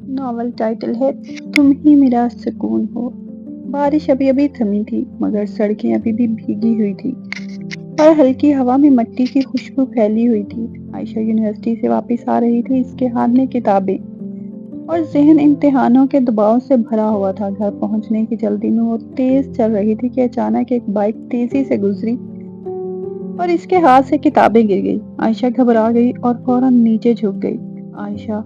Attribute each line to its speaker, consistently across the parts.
Speaker 1: Novel title ہے تم ہی میرا سکون ہو۔ بارش ابھی ابھی تھمی تھی مگر سڑکیں ابھی بھی بھیگی ہوئی تھی اور ہلکی ہوا میں مٹی کی خوشبو پھیلی ہوئی تھی۔ عائشہ یونیورسٹی سے واپس آ رہی تھی، اس کے ہاتھ میں کتابیں اور ذہن امتحانوں کے دباؤ سے بھرا ہوا تھا۔ گھر پہنچنے کی جلدی میں وہ تیز چل رہی تھی کہ اچانک ایک بائک تیزی سے گزری اور اس کے ہاتھ سے کتابیں گر گئی۔ عائشہ گھبرا گئی اور فوراً نیچے جھک گئی۔ عائشہ،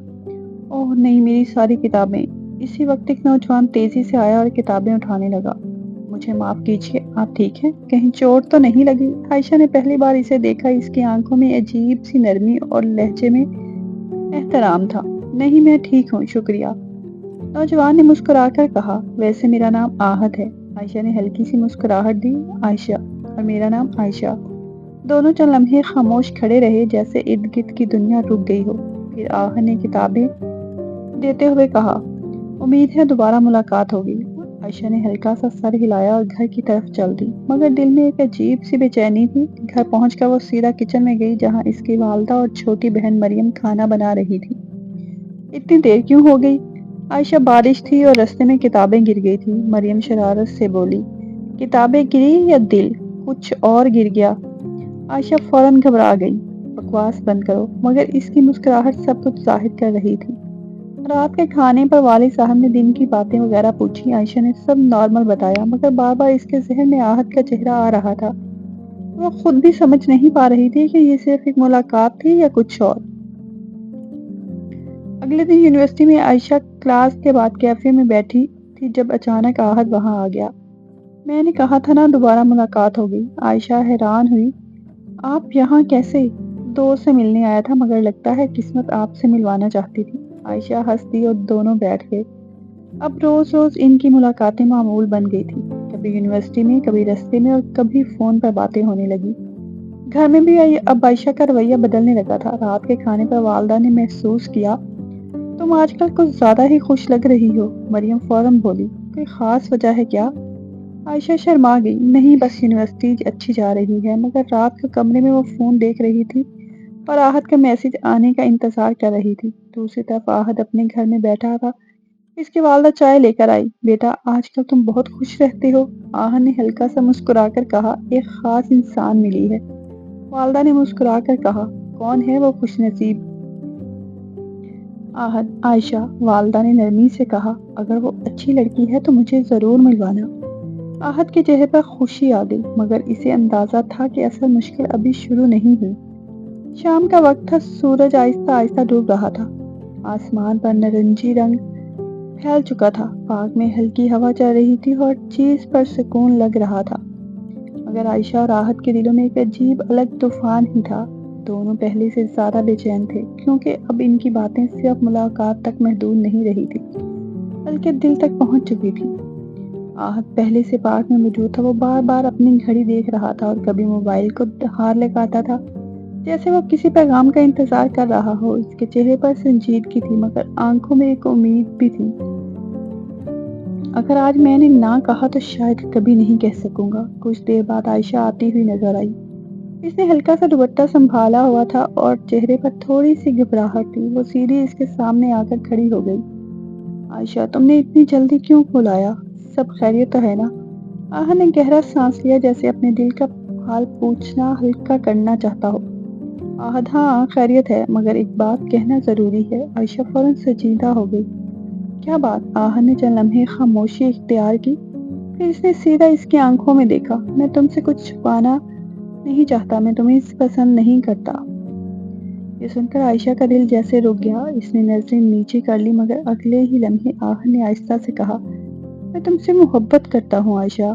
Speaker 1: اوہ نہیں، میری ساری کتابیں۔ اسی وقت ایک نوجوان تیزی سے آیا اور کتابیں اٹھانے لگا۔ مجھے معاف کیجیے، آپ ٹھیک ہیں؟ کہیں چوٹ تو نہیں لگی؟ عائشہ نے پہلی بار اسے دیکھا، اس کی آنکھوں میں عجیب سی نرمی اور لہجے میں احترام تھا۔ نہیں، میں ٹھیک ہوں، شکریہ، نوجوان نے مسکرا کر کہا۔ ویسے میرا نام آہد ہے۔ عائشہ نے ہلکی سی مسکراہٹ دی۔ عائشہ، اور میرا نام عائشہ۔ دونوں چند لمحے خاموش کھڑے رہے، جیسے ارد گرد کی دنیا رک گئی ہو۔ پھر آہد نے کتابیں دیتے ہوئے کہا، امید ہے دوبارہ ملاقات ہوگی۔ عائشہ نے ہلکا سا سر ہلایا اور گھر کی طرف چل دی، مگر دل میں ایک عجیب سی بے چینی تھی۔ گھر پہنچ کر وہ سیدھا کچن میں گئی، جہاں اس کی والدہ اور چھوٹی بہن مریم کھانا بنا رہی تھی۔ اتنی دیر کیوں ہو گئی؟ عائشہ، بارش تھی اور رستے میں کتابیں گر گئی تھی، مریم شرارت سے بولی۔ کتابیں گری یا دل؟ کچھ اور گر گیا؟ عائشہ فوراً گھبرا گئی۔ بکواس بند کرو، مگر اس کی مسکراہٹ سب کچھ ظاہر کر رہی تھی۔ رات کے کھانے پر والد صاحب نے دن کی باتیں وغیرہ پوچھی۔ عائشہ نے سب نارمل بتایا، مگر بار بار اس کے ذہن میں آہد کا چہرہ آ رہا تھا۔ وہ خود بھی سمجھ نہیں پا رہی تھی کہ یہ صرف ایک ملاقات تھی یا کچھ اور۔ اگلے دن یونیورسٹی میں عائشہ کلاس کے بعد کیفے میں بیٹھی تھی جب اچانک آہد وہاں آ گیا۔ میں نے کہا تھا نا دوبارہ ملاقات ہوگی۔ عائشہ حیران ہوئی، آپ یہاں کیسے؟ دوست سے ملنے آیا تھا، مگر لگتا ہے قسمت آپ سے ملوانا چاہتی تھی۔ عائشہ ہنس دی اور دونوں بیٹھ گئے۔ اب روز روز ان کی ملاقاتیں معمول بن گئی تھی، کبھی یونیورسٹی میں، کبھی رستے میں، اور کبھی فون پر باتیں ہونے لگی۔ گھر میں بھی اب عائشہ کا رویہ بدلنے لگا تھا۔ رات کے کھانے پر والدہ نے محسوس کیا، تم آج کل کچھ زیادہ ہی خوش لگ رہی ہو۔ مریم فوراً بولی، کوئی خاص وجہ ہے کیا؟ عائشہ شرما گئی، نہیں، بس یونیورسٹی اچھی جا رہی ہے۔ مگر رات کو کمرے میں وہ فون دیکھ رہی تھی اور آہد کا میسج آنے کا انتظار کر رہی تھی۔ دوسری طرف آہد اپنے گھر میں بیٹھا تھا۔ اس کی والدہ چائے لے کر آئی۔ بیٹا، آج کل تم بہت خوش رہتے ہو، آہد نے ہلکا سا مسکرا کر کہا۔ ایک خاص انسان ملی ہے، والدہ نے مسکرا کر کہا۔ کون ہے وہ خوش نصیب؟ آہد، عائشہ، والدہ نے نرمی سے کہا۔ اگر وہ اچھی لڑکی ہے تو مجھے ضرور ملوانا۔ آہد کے چہرے پر خوشی آ گئی، مگر اسے اندازہ تھا کہ اصل مشکل ابھی شروع نہیں ہوئی۔ شام کا وقت تھا، سورج آہستہ آہستہ ڈوب رہا تھا، آسمان پر نارنجی رنگ پھیل چکا تھا، پارک میں ہلکی ہوا چل رہی تھی اور چیز پر سکون لگ رہا تھا۔ مگر عائشہ اور آہد کے دلوں میں ایک عجیب الگ طوفان ہی تھا۔ دونوں پہلے سے زیادہ بے چین تھے، کیونکہ اب ان کی باتیں صرف ملاقات تک محدود نہیں رہی تھی، بلکہ دل تک پہنچ چکی تھی۔ آہد پہلے سے پارک میں موجود تھا، وہ بار بار اپنی گھڑی دیکھ رہا تھا اور کبھی موبائل کو ہاتھ لگاتا تھا، جیسے وہ کسی پیغام کا انتظار کر رہا ہو۔ اس کے چہرے پر سنجیدگی تھی، مگر آنکھوں میں ایک امید بھی تھی۔ اگر آج میں نے نہ کہا تو شاید کبھی نہیں کہہ سکوں گا۔ کچھ دیر بعد عائشہ آتی ہوئی نظر آئی۔ اس نے ہلکا سا دوپٹہ سنبھالا ہوا تھا اور چہرے پر تھوڑی سی گھبراہٹ تھی۔ وہ سیدھی اس کے سامنے آ کر کھڑی ہو گئی۔ عائشہ، تم نے اتنی جلدی کیوں بلایا؟ سب خیریت تو ہے نا؟ آہد نے گہرا سانس لیا، جیسے اپنے دل کا حال پوچھنا ہلکا کرنا چاہتا ہو۔ آہد، ہاں خیریت ہے، مگر ایک بات کہنا ضروری ہے۔ عائشہ فوراً سنجیدہ ہو گئی۔ کیا بات؟ آہد نے چند لمحے خاموشی اختیار کی، پھر اس نے سیدھا اس کی آنکھوں میں دیکھا۔ میں تم سے کچھ چھپانا نہیں چاہتا، میں تمہیں پسند نہیں کرتا۔ یہ سن کر عائشہ کا دل جیسے رک گیا۔ اس نے نظریں نیچے کر لی، مگر اگلے ہی لمحے آہد نے آہستہ سے کہا، میں تم سے محبت کرتا ہوں عائشہ۔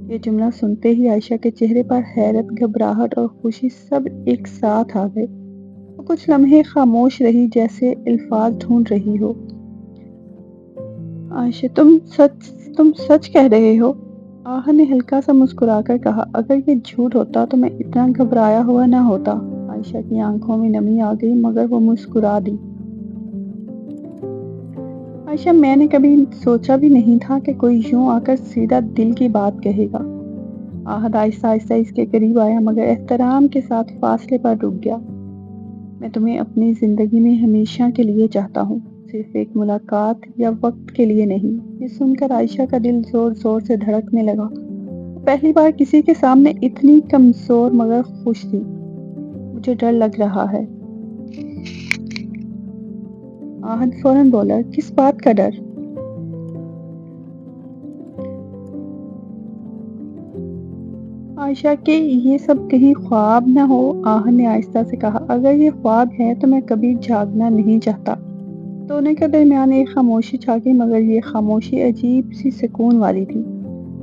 Speaker 1: یہ جملہ سنتے ہی عائشہ کے چہرے پر حیرت، گھبراہٹ اور خوشی سب ایک ساتھ آ گئے۔ وہ کچھ لمحے خاموش رہی، جیسے الفاظ ڈھونڈ رہی ہو۔ عائشہ، تم سچ کہہ رہے ہو؟ آہد نے ہلکا سا مسکرا کر کہا۔ اگر یہ جھوٹ ہوتا تو میں اتنا گھبرایا ہوا نہ ہوتا۔ عائشہ کی آنکھوں میں نمی آ گئی، مگر وہ مسکرا دی۔ عائشہ، میں نے کبھی سوچا بھی نہیں تھا کہ کوئی یوں آ کر سیدھا دل کی بات کہے گا۔ آہد آہستہ آہستہ اس کے قریب آیا، مگر احترام کے ساتھ فاصلے پر رک گیا۔ میں تمہیں اپنی زندگی میں ہمیشہ کے لیے چاہتا ہوں۔ صرف ایک ملاقات یا وقت کے لیے نہیں۔ یہ سن کر عائشہ کا دل زور زور سے دھڑکنے لگا۔ پہلی بار کسی کے سامنے اتنی کمزور مگر خوش تھی۔ مجھے ڈر لگ رہا ہے۔ آہد فوراً بولا، کس بات کا ڈر؟ عائشہ کہ یہ سب کہیں خواب نہ ہو۔ آہد نے آہستہ سے کہا، اگر یہ خواب ہے تو میں کبھی جاگنا نہیں چاہتا۔ دونوں کے درمیان ایک خاموشی چھا گئی، مگر یہ خاموشی عجیب سی سکون والی تھی۔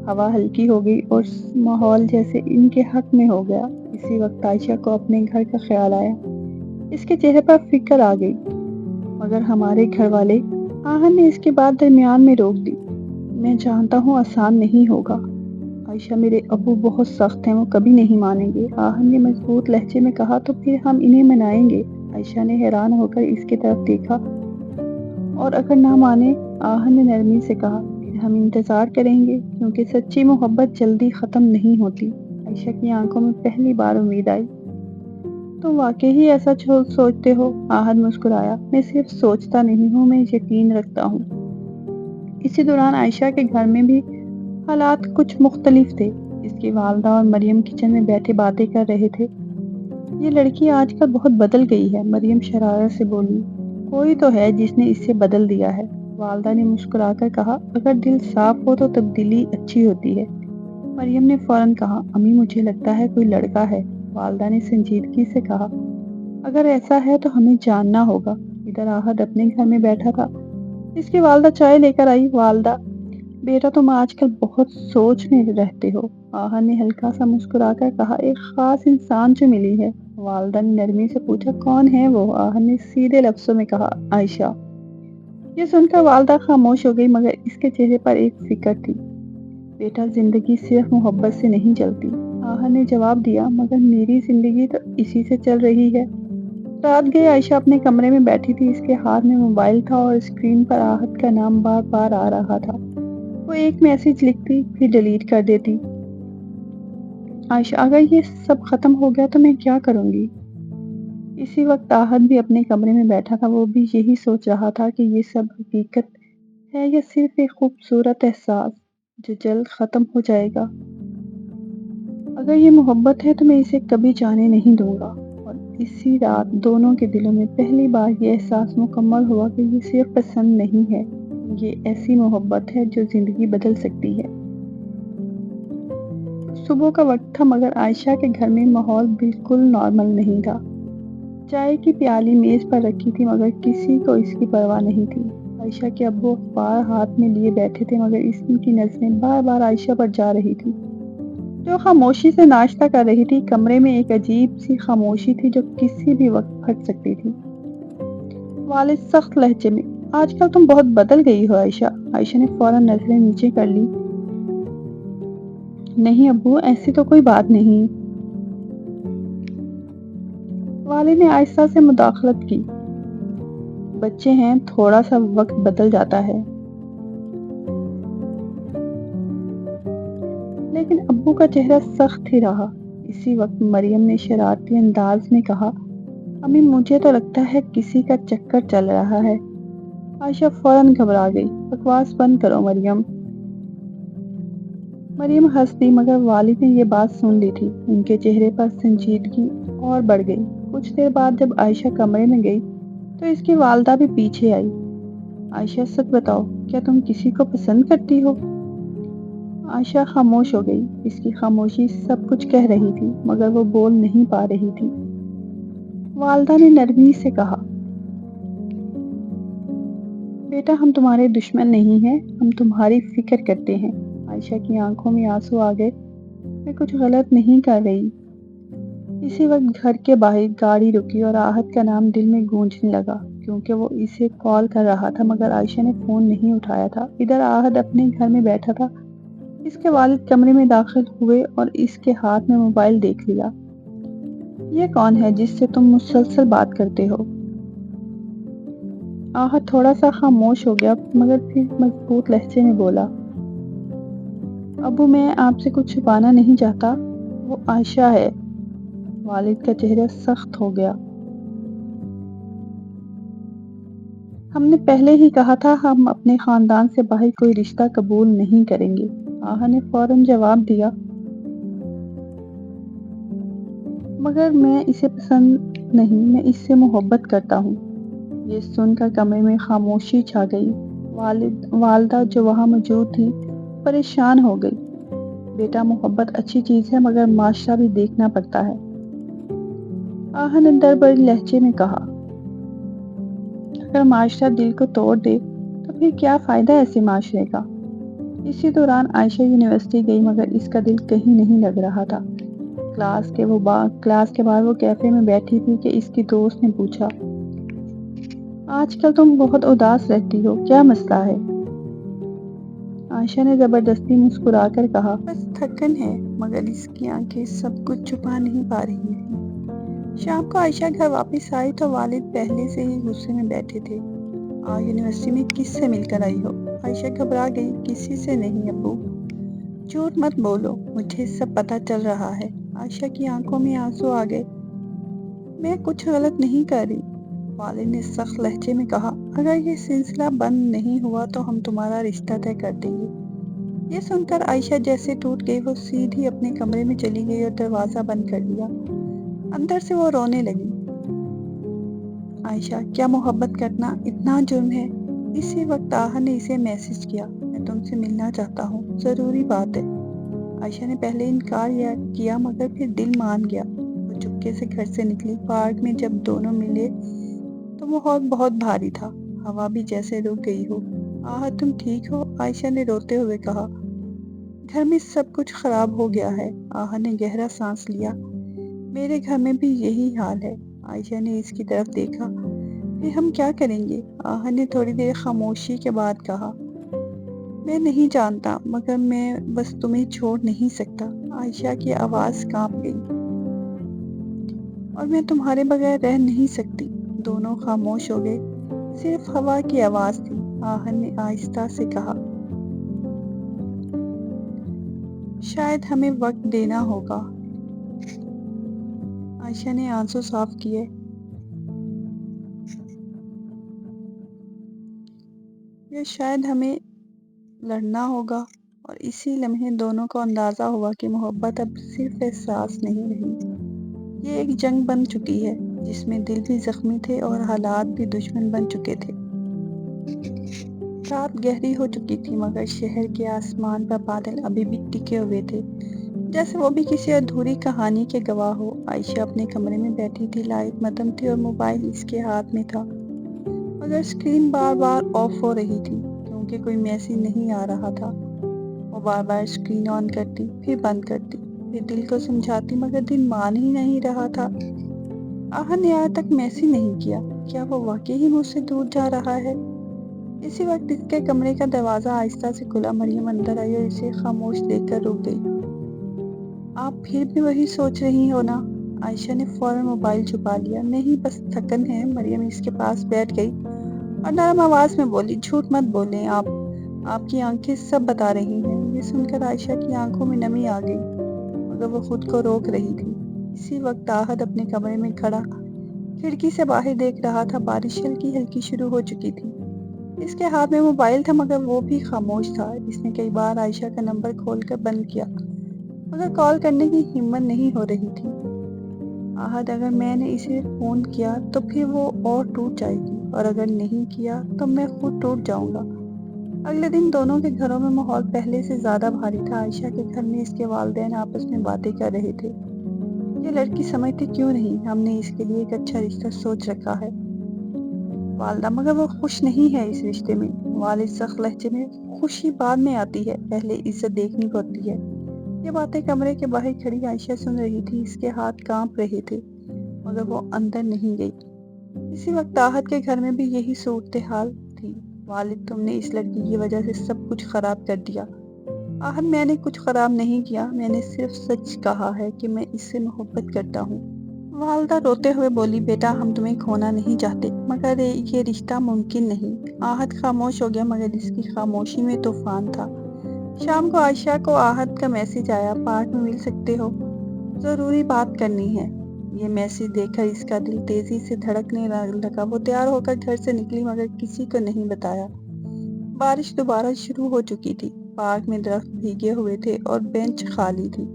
Speaker 1: ہوا ہلکی ہو گئی اور ماحول جیسے ان کے حق میں ہو گیا۔ اسی وقت عائشہ کو اپنے گھر کا خیال آیا۔ اس کے چہرے پر فکر آ گئی۔ مگر ہمارے گھر والے، آہن نے اس کے بعد درمیان میں روک دی۔ میں جانتا ہوں آسان نہیں ہوگا عائشہ، میرے ابو بہت سخت ہیں، وہ کبھی نہیں مانیں گے۔ آہن نے مضبوط لہجے میں کہا، تو پھر ہم انہیں منائیں گے۔ عائشہ نے حیران ہو کر اس کی طرف دیکھا۔ اور اگر نہ مانے؟ آہن نے نرمی سے کہا، پھر ہم انتظار کریں گے، کیونکہ سچی محبت جلدی ختم نہیں ہوتی۔ عائشہ کی آنکھوں میں پہلی بار امید آئی۔ تم واقعی ایسا سوچتے ہو؟ آہد مسکرایا، میں صرف سوچتا نہیں ہوں، میں یقین رکھتا ہوں۔ اسی دوران عائشہ کے گھر میں بھی حالات کچھ مختلف تھے۔ اس کی والدہ اور مریم کچن میں بیٹھے باتیں کر رہے تھے۔ یہ لڑکی آج کل بہت بدل گئی ہے، مریم شرارت سے بولی۔ کوئی تو ہے جس نے اسے بدل دیا ہے، والدہ نے مسکرا کر کہا۔ اگر دل صاف ہو تو تبدیلی اچھی ہوتی ہے۔ مریم نے فوراً کہا، امی مجھے لگتا ہے کوئی لڑکا ہے۔ والدہ نے سنجیدگی سے کہا، اگر ایسا ہے تو ہمیں جاننا ہوگا۔ ادھر آہد اپنے گھر میں بیٹھا تھا۔ اس کی والدہ چائے لے کر آئی۔ والدہ، بیٹا تم آج کل بہت سوچ میں رہتے ہو۔ آہد نے ہلکا سا مسکرا کر کہا، ایک خاص انسان جو ملی ہے۔ والدہ نے نرمی سے پوچھا، کون ہے وہ؟ آہد نے سیدھے لفظوں میں کہا، عائشہ۔ یہ سن کر والدہ خاموش ہو گئی، مگر اس کے چہرے پر ایک فکر تھی۔ بیٹا زندگی صرف محبت سے نہیں چلتی، آہد نے جواب دیا، مگر میری زندگی تو اسی سے چل رہی ہے۔ رات گئے عائشہ اپنے کمرے میں بیٹھی تھی۔ اس کے ہاتھ میں موبائل تھا اور اسکرین پر آہد کا نام بار بار آ رہا تھا۔ وہ ایک میسج لکھتی پھر ڈیلیٹ کر دیتی۔ عائشہ، اگر یہ سب ختم ہو گیا تو میں کیا کروں گی؟ اسی وقت آہد بھی اپنے کمرے میں بیٹھا تھا۔ وہ بھی یہی سوچ رہا تھا کہ یہ سب حقیقت ہے یا صرف ایک خوبصورت احساس جو جلد ختم ہو جائے گا۔ اگر یہ محبت ہے تو میں اسے کبھی جانے نہیں دوں گا۔ اور اسی رات دونوں کے دلوں میں پہلی بار یہ احساس مکمل ہوا کہ یہ صرف پسند نہیں ہے، یہ ایسی محبت ہے جو زندگی بدل سکتی ہے۔ صبح کا وقت تھا، مگر عائشہ کے گھر میں ماحول بالکل نارمل نہیں تھا۔ چائے کی پیالی میز پر رکھی تھی، مگر کسی کو اس کی پرواہ نہیں تھی۔ عائشہ کے ابو اخبار ہاتھ میں لیے بیٹھے تھے، مگر اس کی نظریں بار بار عائشہ پر جا رہی تھی، جو خاموشی سے ناشتہ کر رہی تھی۔ کمرے میں ایک عجیب سی خاموشی تھی جو کسی بھی وقت پھٹ سکتی تھی۔ والد سخت لہجے میں، آج کل تم بہت بدل گئی ہو عائشہ۔ عائشہ نے فوراً نظریں نیچے کر لی۔ نہیں ابو، ایسی تو کوئی بات نہیں۔ والد نے آہستہ سے مداخلت کی، بچے ہیں، تھوڑا سا وقت بدل جاتا ہے۔ لیکن ابو کا چہرہ سخت ہی رہا۔ اسی وقت مریم نے شرارتی انداز میں کہا، امی مجھے تو لگتا ہے کسی کا چکر چل رہا ہے۔ عائشہ فوراً گھبرا گئی، بکواس بند کرو مریم۔ مریم ہنس دی، مگر والد نے یہ بات سن لی تھی۔ ان کے چہرے پر سنجیدگی اور بڑھ گئی۔ کچھ دیر بعد جب عائشہ کمرے میں گئی تو اس کی والدہ بھی پیچھے آئی۔ عائشہ سچ بتاؤ، کیا تم کسی کو پسند کرتی ہو؟ عائشہ خاموش ہو گئی۔ اس کی خاموشی سب کچھ کہہ رہی تھی، مگر وہ بول نہیں پا رہی تھی۔ والدہ نے نرمی سے کہا، بیٹا ہم تمہارے دشمن نہیں ہیں، ہم تمہاری فکر کرتے ہیں۔ عائشہ کی آنکھوں میں آنسو آ گئے، میں کچھ غلط نہیں کر رہی۔ اسی وقت گھر کے باہر گاڑی رکی اور آہد کا نام دل میں گونجنے لگا، کیونکہ وہ اسے کال کر رہا تھا، مگر عائشہ نے فون نہیں اٹھایا تھا۔ ادھر آہد اپنے گھر میں بیٹھا تھا۔ اس کے والد کمرے میں داخل ہوئے اور اس کے ہاتھ میں موبائل دیکھ لیا۔ یہ کون ہے جس سے تم مسلسل بات کرتے ہو؟ آہد تھوڑا سا خاموش ہو گیا، مگر پھر مضبوط لہجے میں بولا، ابو میں آپ سے کچھ چھپانا نہیں چاہتا، وہ عائشہ ہے۔ والد کا چہرہ سخت ہو گیا۔ ہم نے پہلے ہی کہا تھا ہم اپنے خاندان سے باہر کوئی رشتہ قبول نہیں کریں گے، آہا نے فوراً جواب دیا۔ مگر میں اسے پسند نہیں، میں اس سے محبت کرتا ہوں۔ یہ سن کر کمرے میں خاموشی چھا گئی۔ والدہ جو وہاں موجود تھی پریشان ہو گئی۔ بیٹا، محبت اچھی چیز ہے مگر معاشرہ بھی دیکھنا پڑتا ہے، آہا نے درباری لہجے میں کہا۔ اگر معاشرہ دل کو توڑ دے تو پھر کیا فائدہ ایسے معاشرے کا؟ اسی دوران عائشہ یونیورسٹی گئی مگر اس کا دل کہیں نہیں لگ رہا تھا۔ کلاس کے بعد وہ کیفے میں بیٹھی تھی کہ اس کی دوست نے پوچھا، آج کل تم بہت اداس رہتی ہو، کیا مسئلہ ہے؟ عائشہ نے زبردستی مسکرا کر کہا، بس تھکن ہے، مگر اس کی آنکھیں سب کچھ چھپا نہیں پا رہی تھی۔ شام کو عائشہ گھر واپس آئی تو والد پہلے سے ہی غصے میں بیٹھے تھے۔ یونیورسٹی میں کس سے مل کر آئی ہو؟ عائشہ گھبرا گئی۔ کسی سے نہیں ابو۔ جھوٹ مت بولو، مجھے سب پتہ چل رہا ہے۔ عائشہ کی آنکھوں میں آنسو آ گئے۔ میں کچھ غلط نہیں کر رہی، والد نے سخت لہجے میں کہا۔ اگر یہ سلسلہ بند نہیں ہوا تو ہم تمہارا رشتہ طے کر دیں گے۔ یہ سن کر عائشہ جیسے ٹوٹ گئی، وہ سیدھی اپنے کمرے میں چلی گئی اور دروازہ بند کر لیا۔ اندر سے وہ رونے لگی۔ عائشہ، کیا محبت کرنا اتنا جرم ہے؟ اسی وقت آہا نے اسے میسج کیا، میں تم سے ملنا چاہتا ہوں، ضروری بات ہے۔ عائشہ نے پہلے انکار کیا مگر پھر دل مان گیا۔ وہ چپکے سے گھر سے نکلی۔ پارک میں جب دونوں ملے تو ماحول بہت بھاری تھا، ہوا بھی جیسے رک گئی ہو۔ آہا، تم ٹھیک ہو؟ عائشہ نے روتے ہوئے کہا۔ گھر میں سب کچھ خراب ہو گیا ہے، آہا نے گہرا سانس لیا۔ میرے گھر میں بھی یہی حال ہے۔ عائشہ نے اس کی طرف دیکھا۔ پھر ہم کیا کریں گے؟ آہا نے تھوڑی دیر خاموشی کے بعد کہا۔ میں نہیں جانتا مگر میں بس تمہیں چھوڑ نہیں سکتا۔ عائشہ کی آواز کانپ گئی۔ اور میں تمہارے بغیر رہ نہیں سکتی۔ دونوں خاموش ہو گئے، صرف ہوا کی آواز تھی۔ آہا نے آہستہ سے کہا، شاید ہمیں وقت دینا ہوگا۔ عائشہ نے آنسو صاف کیے۔ یا شاید ہمیں لڑنا ہوگا۔ اور اسی لمحے دونوں کو اندازہ ہوا کہ محبت اب صرف احساس نہیں رہی، یہ ایک جنگ بن چکی ہے جس میں دل بھی زخمی تھے اور حالات بھی دشمن بن چکے تھے۔ رات گہری ہو چکی تھی مگر شہر کے آسمان پر بادل ابھی بھی ٹکے ہوئے تھے، جیسے وہ بھی کسی ادھوری کہانی کے گواہ ہو۔ عائشہ اپنے کمرے میں بیٹھی تھی، لائٹ مدھم تھی اور موبائل اس کے ہاتھ میں تھا، مگر اسکرین بار بار آف ہو رہی تھی کیونکہ کوئی میسج نہیں آ رہا تھا۔ وہ بار بار اسکرین آن کرتی، پھر بند کرتی، پھر دل کو سمجھاتی مگر دل مان ہی نہیں رہا تھا۔ آہا نے آج تک میسج نہیں کیا، کیا وہ واقعی ہی مجھ سے دور جا رہا ہے؟ اسی وقت اس کے کمرے کا دروازہ آہستہ سے کھلا۔ مریم اندر آئی اور اسے خاموش دیکھ کر رک گئی۔ آپ پھر بھی وہی سوچ رہی ہو نا؟ عائشہ نے فوراً موبائل چھپا لیا۔ نہیں، بس تھکن ہے۔ مریم اس کے پاس بیٹھ گئی اور نرم آواز میں بولی، جھوٹ مت بولیں، آپ کی آنکھیں سب بتا رہی ہیں۔ یہ سن کر عائشہ کی آنکھوں میں نمی آ گئی مگر وہ خود کو روک رہی تھی۔ اسی وقت آہد اپنے کمرے میں کھڑا کھڑکی سے باہر دیکھ رہا تھا۔ بارش ہلکی ہلکی شروع ہو چکی تھی۔ اس کے ہاتھ میں موبائل تھا مگر وہ بھی خاموش تھا۔ اس نے کئی بار عائشہ کا نمبر کھول کر بند کیا مگر کال کرنے کی ہمت نہیں ہو رہی تھی۔ آہد، اگر میں نے اسے فون کیا تو پھر وہ اور ٹوٹ جائے گی، اور اگر نہیں کیا تو میں خود ٹوٹ جاؤں گا۔ اگلے دن دونوں کے گھروں میں ماحول پہلے سے زیادہ بھاری تھا۔ عائشہ کے گھر میں اس کے والدین آپس میں باتیں کر رہے تھے، یہ لڑکی سمجھتی کیوں نہیں، ہم نے اس کے لیے ایک اچھا رشتہ سوچ رکھا ہے۔ والدہ، مگر وہ خوش نہیں ہے اس رشتے میں۔ والد سخت لہجے میں، خوشی بعد میں آتی ہے، پہلے عزت دیکھنی پڑتی ہے۔ یہ باتیں کمرے کے باہر کھڑی عائشہ سن رہی تھی۔ اس کے ہاتھ کانپ رہے تھے مگر وہ اندر نہیں گئی۔ اسی وقت آہد کے گھر میں بھی یہی صورتحال تھی۔ والد، تم نے اس لڑکی کی وجہ سے سب کچھ خراب کر دیا۔ آہد، میں نے کچھ خراب نہیں کیا، میں نے صرف سچ کہا ہے کہ میں اس سے محبت کرتا ہوں۔ والدہ روتے ہوئے بولی، بیٹا، ہم تمہیں کھونا نہیں چاہتے مگر یہ رشتہ ممکن نہیں۔ آہد خاموش ہو گیا مگر اس کی خاموشی میں طوفان تھا۔ شام کو عائشہ کو آہد کا میسج آیا، پارک میں مل سکتے ہو، ضروری بات کرنی ہے۔ یہ میسج دیکھ کر اس کا دل تیزی سے دھڑکنے لگا۔ وہ تیار ہو کر گھر سے نکلی مگر کسی کو نہیں بتایا۔ بارش دوبارہ شروع ہو چکی تھی۔ پارک میں درخت بھیگے ہوئے تھے اور بینچ خالی تھی۔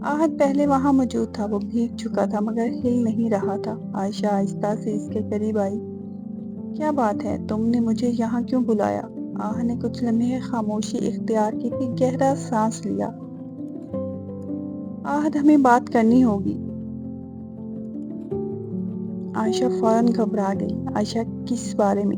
Speaker 1: آہد پہلے وہاں موجود تھا۔ وہ بھیگ چکا تھا مگر ہل نہیں رہا تھا۔ عائشہ آہستہ سے اس کے قریب آئی۔ کیا بات ہے؟ تم نے مجھے یہاں کیوں بلایا؟ آہد نے کچھ لمحے خاموشی اختیار کی، پھر گہرا سانس لیا۔ آہد، ہمیں بات کرنی ہوگی۔ عائشہ فوراً گھبرا گئی۔ عائشہ، کس بارے میں؟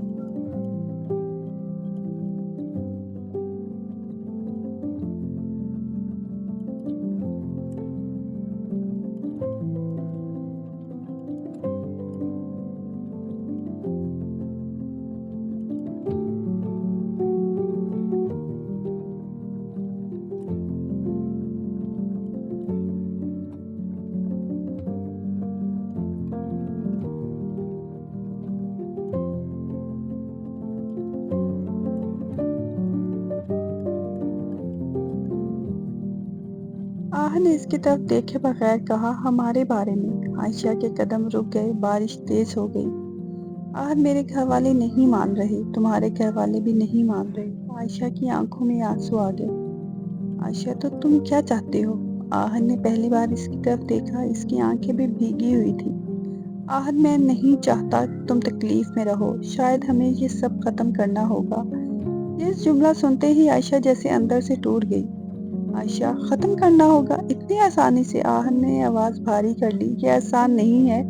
Speaker 1: آہد نے اس کی طرف دیکھے بغیر کہا، ہمارے بارے میں۔ عائشہ کے قدم رک گئے۔ بارش تیز ہو گئی۔ آہد، میرے گھر والے نہیں مان رہے، تمہارے گھر والے بھی نہیں مان رہے۔ عائشہ کی آنکھوں میں آنسو آ گئے۔ عائشہ، تو تم کیا چاہتے ہو؟ آہد نے پہلی بار اس کی طرف دیکھا۔ اس کی آنکھیں بھی بھیگی ہوئی تھی۔ آہد، میں نہیں چاہتا تم تکلیف میں رہو۔ شاید ہمیں یہ سب ختم کرنا ہوگا۔ یہ جملہ سنتے ہی عائشہ جیسے اندر سے ٹوٹ گئی۔ عائشہ، ختم کرنا ہوگا؟ اتنی آسانی سے؟ آہد نے آواز بھاری کر لی۔ یہ آسان نہیں ہے۔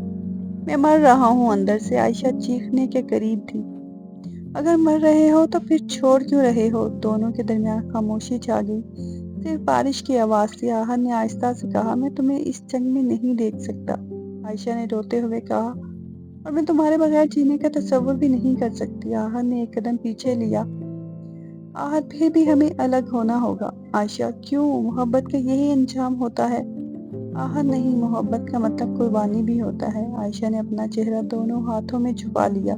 Speaker 1: میں مر رہا ہوں اندر سے۔ عائشہ چیخنے کے قریب تھی۔ اگر مر رہے ہو تو پھر چھوڑ کیوں رہے ہو؟ دونوں کے درمیان خاموشی چھا گئی، صرف بارش کی آواز تھی۔ آہد نے آہستہ سے کہا، میں تمہیں اس جنگ میں نہیں دیکھ سکتا۔ عائشہ نے روتے ہوئے کہا، اور میں تمہارے بغیر جینے کا تصور بھی نہیں کر سکتی۔ آہد نے ایک قدم پیچھے لیا۔ آہد، پھر بھی ہمیں الگ ہونا ہوگا۔ عائشہ، کیوں؟ محبت کا یہی انجام ہوتا ہے۔ آہد، نہیں، محبت کا مطلب قربانی بھی ہوتا ہے۔ عائشہ نے اپنا چہرہ دونوں ہاتھوں میں چھپا لیا۔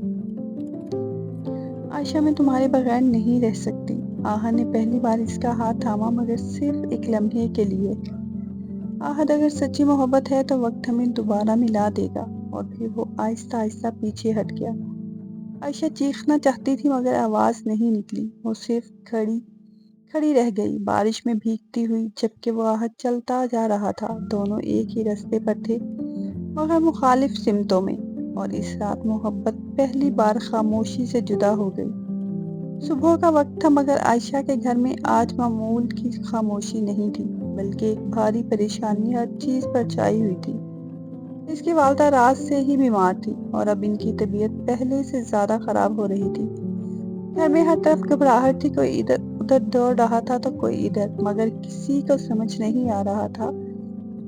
Speaker 1: عائشہ، میں تمہارے بغیر نہیں رہ سکتی۔ آہد نے پہلی بار اس کا ہاتھ تھاما مگر صرف ایک لمحے کے لیے۔ آہد، اگر سچی محبت ہے تو وقت ہمیں دوبارہ ملا دے گا۔ اور پھر وہ آہستہ آہستہ پیچھے ہٹ گیا۔ عائشہ چیخنا چاہتی تھی مگر آواز نہیں نکلی۔ وہ صرف کھڑی رہ گئی، بارش میں بھیگتی ہوئی، جبکہ وہ آہد چلتا جا رہا تھا۔ دونوں ایک ہی راستے پر تھے مگر مخالف سمتوں میں، اور اس رات محبت پہلی بار خاموشی سے جدا ہو گئی۔ صبح کا وقت تھا مگر عائشہ کے گھر میں آج معمول کی خاموشی نہیں تھی، بلکہ ایک بھاری پریشانی ہر چیز پر چھائی ہوئی تھی۔ اس کی والدہ رات سے ہی بیمار تھی اور اب ان کی طبیعت پہلے سے زیادہ خراب ہو رہی تھی۔ گھر میں ہر طرف گھبراہٹ تھی، کوئی ادھر دوڑ رہا تھا تو کوئی ادھر، مگر کسی کو سمجھ نہیں آ رہا تھا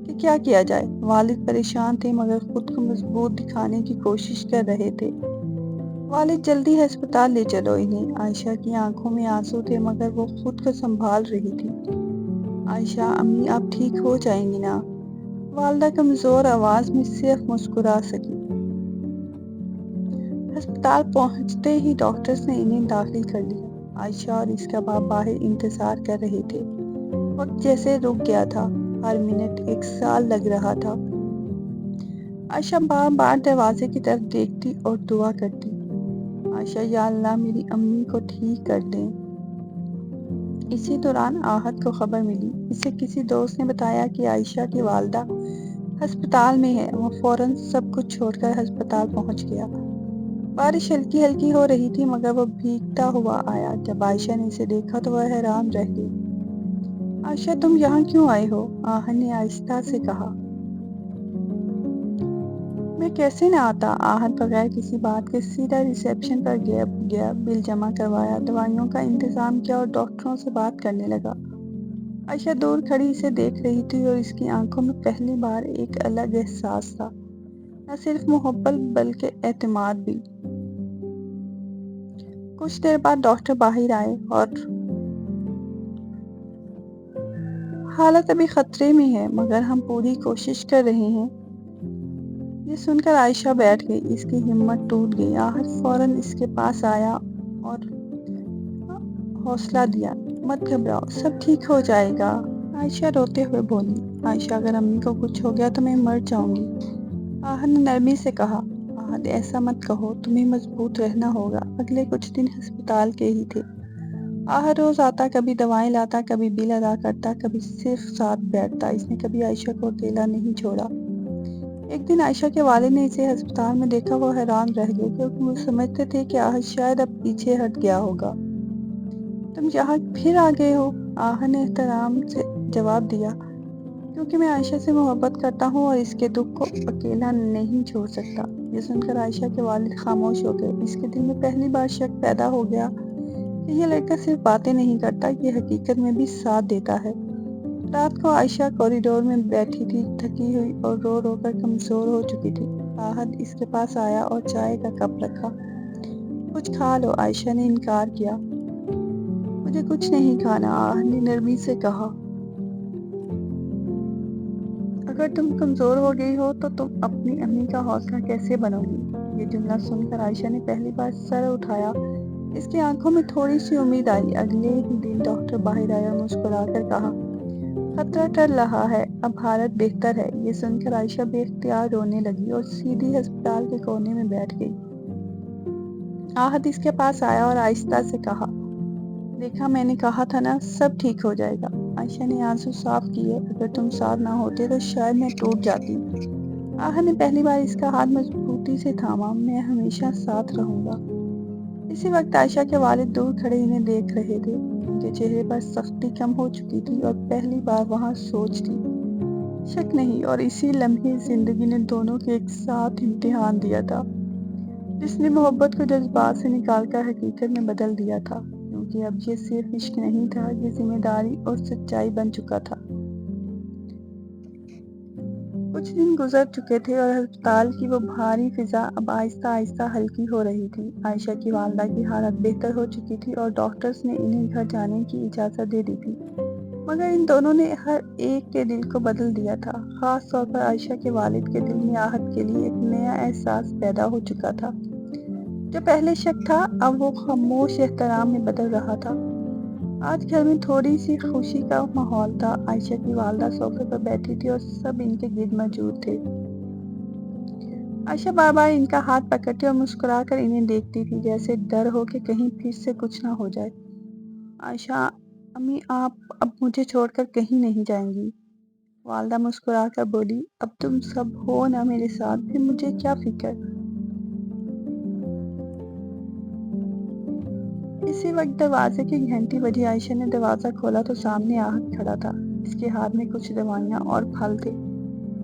Speaker 1: کہ کیا کیا جائے۔ والد پریشان تھے مگر خود کو مضبوط دکھانے کی کوشش کر رہے تھے۔ والد، جلدی ہسپتال لے چلو انہیں۔ عائشہ کی آنکھوں میں آنسو تھے مگر وہ خود کو سنبھال رہی تھی۔ عائشہ، امی آپ ٹھیک ہو جائیں گی نا؟ والدہ کمزور آواز میں صرف مسکرا سکی۔ ہسپتال پہنچتے ہی ڈاکٹرز نے انہیں داخل کر لیا۔ عائشہ اور اس کا باپ باہر انتظار کر رہے تھے۔ وقت جیسے رک گیا تھا، ہر منٹ ایک سال لگ رہا تھا۔ عائشہ بار بار دروازے کی طرف دیکھتی اور دعا کرتی، عائشہ، یا اللہ میری امی کو ٹھیک کر دیں۔ اسی دوران آہد کو خبر ملی۔ اسے کسی دوست نے بتایا کہ عائشہ کی والدہ ہسپتال میں ہے۔ وہ فوراً سب کچھ چھوڑ کر ہسپتال پہنچ گیا۔ بارش ہلکی ہلکی ہو رہی تھی مگر وہ بھیگتا ہوا آیا۔ جب عائشہ نے اسے دیکھا تو وہ حیران رہ گئی۔ عائشہ، تم یہاں کیوں آئے ہو؟ آہد نے آہستہ سے کہا۔ میں کیسے نہ آتا؟ آہد بغیر کسی بات کے سیدھا ریسیپشن پر گیا، بل جمع کروایا، دوائیوں کا انتظام کیا اور ڈاکٹروں سے بات کرنے لگا۔ عائشہ دور کھڑی اسے دیکھ رہی تھی اور اس کی آنکھوں میں پہلی بار ایک الگ احساس تھا، نہ صرف محبت بلکہ اعتماد بھی۔ کچھ دیر بعد ڈاکٹر باہر آئے اور حالت ابھی خطرے میں ہے مگر ہم پوری کوشش کر رہے ہیں۔ یہ سن کر عائشہ بیٹھ گئی، اس کی ہمت ٹوٹ گئی۔ آہد فوراً اس کے پاس آیا اور حوصلہ دیا، مت گھبراؤ، سب ٹھیک ہو جائے گا۔ عائشہ روتے ہوئے بولی، عائشہ اگر امی کو کچھ ہو گیا تو میں مر جاؤں گی۔ آہد نے نرمی سے کہا، آہد ایسا مت کہو، تمہیں مضبوط رہنا ہوگا۔ اگلے کچھ دن ہسپتال کے ہی تھے۔ آہد روز آتا، کبھی دوائیں لاتا، کبھی بل ادا کرتا، کبھی صرف ساتھ بیٹھتا۔ اس نے کبھی عائشہ کو اکیلا نہیں چھوڑا۔ ایک دن عائشہ کے والد نے اسے ہسپتال میں دیکھا، وہ حیران رہ گئے کیونکہ وہ سمجھتے تھے کہ آہد شاید اب پیچھے ہٹ گیا ہوگا۔ تم یہاں پھر آ گئے ہو؟ آہد نے احترام سے جواب دیا، کیونکہ میں عائشہ سے محبت کرتا ہوں اور اس کے دکھ کو اکیلا نہیں چھوڑ سکتا۔ یہ سن کر عائشہ کے والد خاموش ہو گئے۔ اس کے دل میں پہلی بار شک پیدا ہو گیا کہ یہ لڑکا صرف باتیں نہیں کرتا، یہ حقیقت میں بھی ساتھ دیتا ہے۔ رات کو عائشہ کوریڈور میں بیٹھی تھی، تھکی ہوئی اور رو رو کر کمزور ہو چکی تھی۔ آہد اس کے پاس آیا اور چائے کا کپ رکھا۔ کچھ کھا لو، عائشہ نے انکار کیا۔ مجھے کچھ نہیں کھانا، آہد نے نرمی سے کہا۔ اگر تم کمزور ہو گئی ہو تو تم اپنی امی کا حوصلہ کیسے بنو گی؟ یہ جملہ سن کر عائشہ نے پہلی بار سر اٹھایا۔ اس کی آنکھوں میں تھوڑی سی امید آئی۔ اگلے ہی دن ڈاکٹر باہر آیا اور مسکرا کر کہا، خطرہ ٹل رہا ہے، اب حالت بہتر ہے۔ یہ سن کر عائشہ بے اختیار رونے لگی اور سیدھی ہسپتال کے کونے میں بیٹھ گئی۔ آہد اس کے پاس آیا اور آہستہ سے کہا، دیکھا، میں نے کہا تھا نا، سب ٹھیک ہو جائے گا۔ عائشہ نے آنسو صاف کیے، اگر تم ساتھ نہ ہوتے تو شاید میں ٹوٹ جاتی۔ آہد نے پہلی بار اس کا ہاتھ مضبوطی سے تھاما، میں ہمیشہ ساتھ رہوں گا۔ اسی وقت عائشہ کے والد دور کھڑے انہیں دیکھ رہے تھے۔ ان کے چہرے پر سختی کم ہو چکی تھی اور پہلی بار وہاں سوچ تھی، شک نہیں، اور اسی لمحے زندگی نے دونوں کے ایک ساتھ امتحان دیا تھا، جس نے محبت کو جذبات سے نکال کر حقیقت میں بدل دیا تھا، کیونکہ اب یہ صرف عشق نہیں تھا، یہ ذمہ داری اور سچائی بن چکا تھا۔ کچھ دن گزر چکے تھے اور ہسپتال کی وہ بھاری فضا اب آہستہ آہستہ ہلکی ہو رہی تھی۔ عائشہ کی والدہ کی حالت بہتر ہو چکی تھی اور ڈاکٹرز نے انہیں گھر جانے کی اجازت دے دی تھی، مگر ان دونوں نے ہر ایک کے دل کو بدل دیا تھا۔ خاص طور پر عائشہ کے والد کے دل میں آہد کے لیے ایک نیا احساس پیدا ہو چکا تھا۔ جو پہلے شک تھا، اب وہ خاموش احترام میں بدل رہا تھا۔ آج گھر میں تھوڑی سی خوشی کا ماحول تھا۔ عائشہ کی والدہ صوفے پر بیٹھی تھی اور سب ان کے گرد موجود تھے۔ عائشہ بار بار ان کا ہاتھ پکڑتی اور مسکرا کر انہیں دیکھتی تھی، جیسے ڈر ہو کہ کہیں پھر سے کچھ نہ ہو جائے۔ عائشہ، امی آپ اب مجھے چھوڑ کر کہیں نہیں جائیں گی؟ والدہ مسکرا کر بولی، اب تم سب ہو نا میرے ساتھ، پھر مجھے کیا فکر۔ اسی وقت دروازے کی گھنٹی بجی۔ عائشہ نے دروازہ کھولا تو سامنے آہد کھڑا تھا۔ اس کے ہاتھ میں کچھ دوائیاں اور پھل تھے۔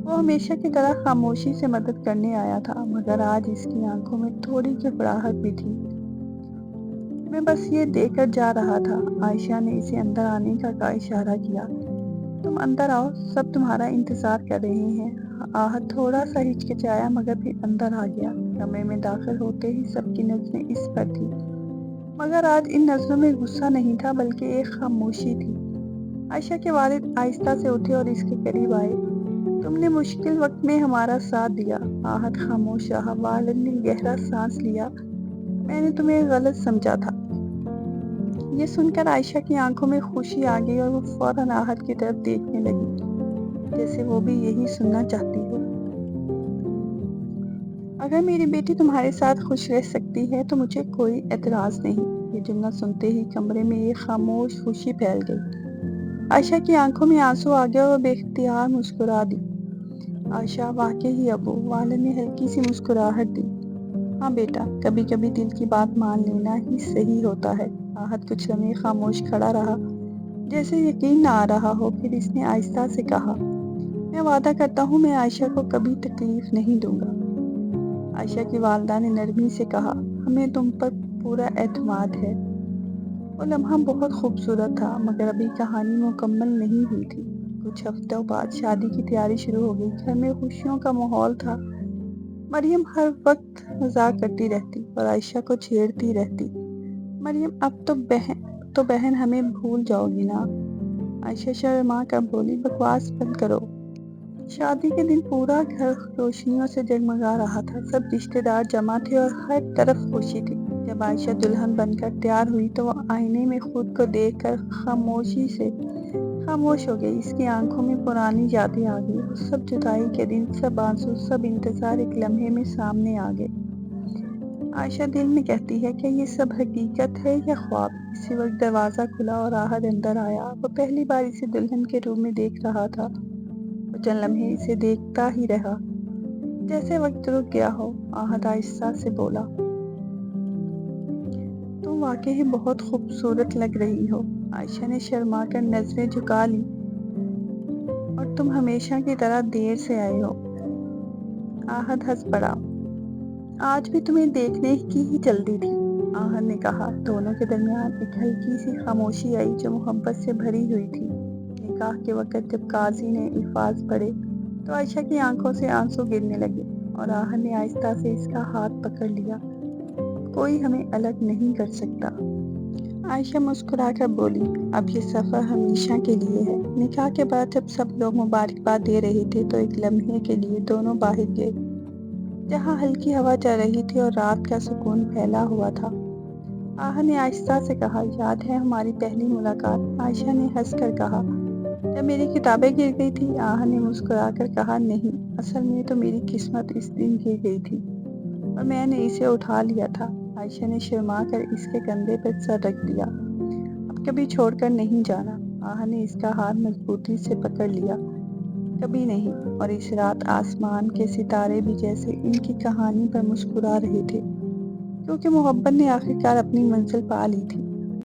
Speaker 1: وہ ہمیشہ کی طرح خاموشی سے مدد کرنے آیا تھا، مگر آج اس کی آنکھوں میں تھوڑی گھبراہٹ بھی تھی۔ میں بس یہ دے کر جا رہا تھا۔ عائشہ نے اسے اندر آنے کا اشارہ کیا۔ تم اندر آؤ، سب تمہارا انتظار کر رہے ہیں۔ آہد تھوڑا سا ہچکچایا مگر پھر اندر آ گیا۔ کمرے میں داخل ہوتے ہی سب کی نظریں اس پر تھی، مگر آج ان نظروں میں غصہ نہیں تھا بلکہ ایک خاموشی تھی۔ عائشہ کے والد آہستہ سے اٹھے اور اس کے قریب آئے۔ تم نے مشکل وقت میں ہمارا ساتھ دیا۔ آہد خاموش رہا۔ والد نے گہرا سانس لیا۔ میں نے تمہیں غلط سمجھا تھا۔ یہ سن کر عائشہ کی آنکھوں میں خوشی آ گئی اور وہ فوراً آہد کی طرف دیکھنے لگی، جیسے وہ بھی یہی سننا چاہتی ہو۔ اگر میری بیٹی تمہارے ساتھ خوش رہ سکتی ہے تو مجھے کوئی اعتراض نہیں۔ یہ جملہ سنتے ہی کمرے میں ایک خاموش خوشی پھیل گئی۔ عائشہ کی آنکھوں میں آنسو آ گیا اور وہ بے اختیار مسکرا دی۔ عائشہ، واقعی ابو، والد نے ہلکی سی مسکراہٹ دی۔ ہاں بیٹا، کبھی کبھی دل کی بات مان لینا ہی صحیح ہوتا ہے۔ آہد کچھ لمحے خاموش کھڑا رہا، جیسے یقین نہ آ رہا ہو، پھر اس نے آہستہ سے کہا، میں وعدہ کرتا ہوں میں عائشہ کو کبھی تکلیف نہیں دوں گا۔ عائشہ کی والدہ نے نرمی سے کہا، ہمیں تم پر پورا اعتماد ہے۔ وہ لمحہ بہت خوبصورت تھا، مگر ابھی کہانی مکمل نہیں ہوئی تھی۔ کچھ ہفتوں بعد شادی کی تیاری شروع ہو گئی۔ گھر میں خوشیوں کا ماحول تھا۔ مریم ہر وقت مذاق کرتی رہتی اور عائشہ کو چھیڑتی رہتی، مریم اب تو بہن ہمیں بھول جاؤ گی نا؟ عائشہ شرما کر بولی، بکواس بند کرو۔ شادی کے دن پورا گھر روشنیوں سے جگمگا رہا تھا۔ سب رشتے دار جمع تھے اور ہر طرف خوشی تھی۔ جب عائشہ دلہن بن کر تیار ہوئی تو وہ آئینے میں خود کو دیکھ کر خاموشی سے خاموش ہو گئی۔ اس کی آنکھوں میں پرانی یادیں آ گئی، وہ سب جدائی کے دن، سب آنسو، سب انتظار ایک لمحے میں سامنے آ گئے۔ عائشہ دل میں کہتی ہے کہ یہ سب حقیقت ہے یا خواب۔ اسی وقت دروازہ کھلا اور آہد اندر آیا۔ وہ پہلی بار اسے دلہن کے روم میں دیکھ رہا تھا۔ وہ چند لمحے اسے دیکھتا ہی رہا، جیسے وقت رک گیا ہو۔ آہد آہستہ سے بولا، تم واقعی بہت خوبصورت لگ رہی ہو۔ عائشہ نے شرما کر نظریں جھکا لی، اور تم ہمیشہ کی طرح دیر سے آئے ہو۔ آہد ہنس پڑا، آج بھی تمہیں دیکھنے کی ہی جلدی تھی۔ آہد نے کہا۔ دونوں کے درمیان ایک ہلکی سی خاموشی آئی جو محبت سے بھری ہوئی تھی۔ نکاح کے وقت جب قاضی نے الفاظ پڑھے تو عائشہ کی آنکھوں سے آنسو گرنے لگے، اور آہد نے آہستہ سے اس کا ہاتھ پکڑ لیا۔ کوئی ہمیں الگ نہیں کر سکتا۔ عائشہ مسکرا کر بولی، اب یہ سفر ہمیشہ کے لیے ہے۔ نکاح کے بعد جب سب لوگ مبارکباد دے رہے تھے تو ایک لمحے کے لیے دونوں باہر گئے، جہاں ہلکی ہوا چل رہی تھی اور رات کا سکون پھیلا ہوا تھا۔ آہا نے آہستہ سے کہا، یاد ہے ہماری پہلی ملاقات؟ عائشہ نے ہنس کر کہا، جب میری کتابیں گر گئی تھی؟ آہا نے مسکرا کر کہا، نہیں، اصل میں تو میری قسمت اس دن گر گئی تھی اور میں نے اسے اٹھا لیا تھا۔ عائشہ نے شرما کر اس کے کندھے پر سر رکھ دیا۔ اب کبھی چھوڑ کر نہیں جانا۔ آہا نے اس کا ہاتھ مضبوطی سے پکڑ لیا، کبھی نہیں۔ اور اس رات آسمان کے ستارے بھی جیسے ان کی کہانی پر مسکرا رہے تھے، کیونکہ محبت نے آخرکار اپنی منزل پا لی تھی۔